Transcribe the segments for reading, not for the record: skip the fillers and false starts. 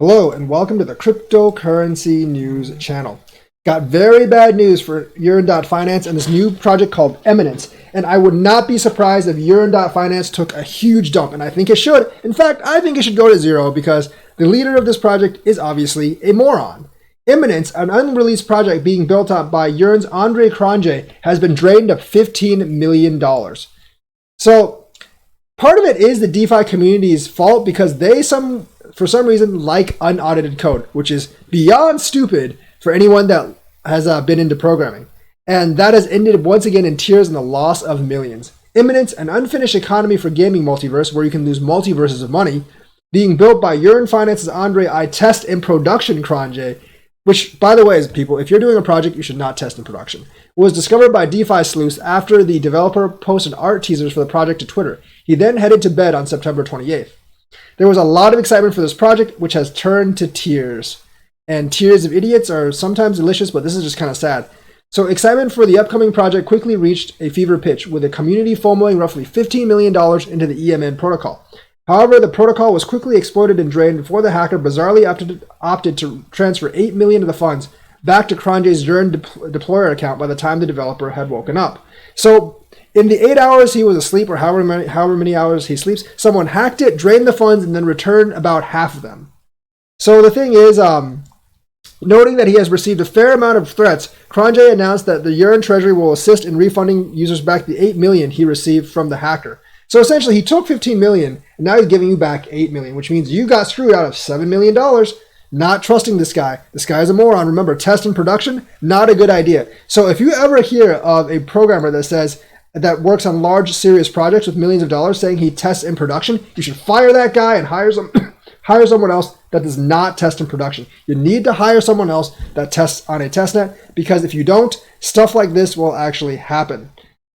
Hello and welcome to the Cryptocurrency News channel. Got very bad news for Yearn.finance and this new project called Eminence. And I would not be surprised if Yearn.finance took a huge dump, and I think it should. In fact, I think it should go to zero because the leader of this project is obviously a moron. Eminence, an unreleased project being built up by Yearn's Andre Cronje, has been drained of $15 million. So part of it is the DeFi community's fault because they for some reason like unaudited code, which is beyond stupid for anyone that has been into programming. And that has ended once again in tears and the loss of millions. Eminence, an unfinished economy for gaming multiverse where you can lose multiverses of money, being built by Yearn Finance's Andre I test in production Cronje, which, by the way, people, if you're doing a project, you should not test in production, was discovered by DeFi sleuths after the developer posted art teasers for the project to Twitter. He then headed to bed on September 28th. There was a lot of excitement for this project, which has turned to tears. And tears of idiots are sometimes delicious, but this is just kind of sad. So excitement for the upcoming project quickly reached a fever pitch, with the community FOMOing roughly $15 million into the EMN protocol. However, the protocol was quickly exploited and drained before the hacker bizarrely opted to transfer $8 million of the funds back to Cronje's Yearn deployer account by the time the developer had woken up. So in the 8 hours he was asleep, or however many hours he sleeps, someone hacked it, drained the funds, and then returned about half of them. So the thing is, noting that he has received a fair amount of threats, Cronje announced that the Yearn Treasury will assist in refunding users back the $8 million he received from the hacker. So essentially, he took $15 million, and now he's giving you back $8 million, which means you got screwed out of $7 million. Not trusting this guy. This guy is a moron. Remember, test in production, not a good idea. So if you ever hear of a programmer that works on large, serious projects with millions of dollars saying he tests in production, you should fire that guy and hire someone else that does not test in production. You need to hire someone else that tests on a testnet, because if you don't, stuff like this will actually happen.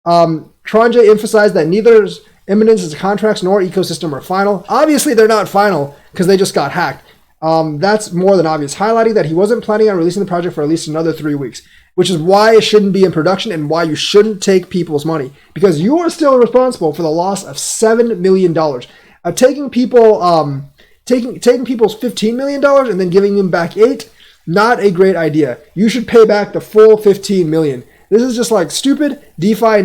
Cronje emphasized that neither Eminence's contracts nor ecosystem are final. Obviously, they're not final because they just got hacked. That's more than obvious, highlighting that he wasn't planning on releasing the project for at least another 3 weeks, which is why it shouldn't be in production and why you shouldn't take people's money, because you are still responsible for the loss of $7 million. Taking people's $15 million and then giving them back $8, not a great idea. You should pay back the full $15 million. This is just like stupid. DeFi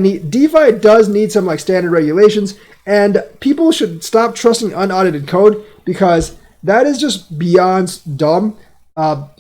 does need some like standard regulations, and people should stop trusting unaudited code because that is just beyond dumb,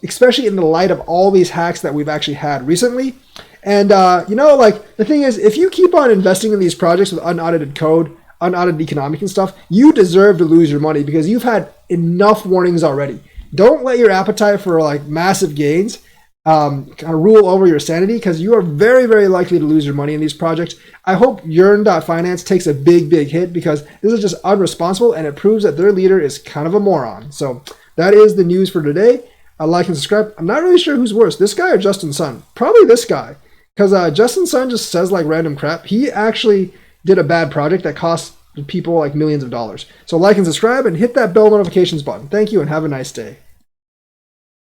especially in the light of all these hacks that we've actually had recently. And the thing is, if you keep on investing in these projects with unaudited code, unaudited economic and stuff, you deserve to lose your money because you've had enough warnings already. Don't let your appetite for like massive gains kind of rule over your sanity, because you are very, very likely to lose your money in these projects. I hope Yearn.finance takes a big hit, because this is just unresponsible and it proves that their leader is kind of a moron. So that is the news for today. Like and subscribe. I'm not really sure who's worse, this guy or Justin Sun. Probably this guy, because Justin Sun just says like random crap. He actually did a bad project that cost people like millions of dollars. So like and subscribe and hit that bell notifications button. Thank you and have a nice day.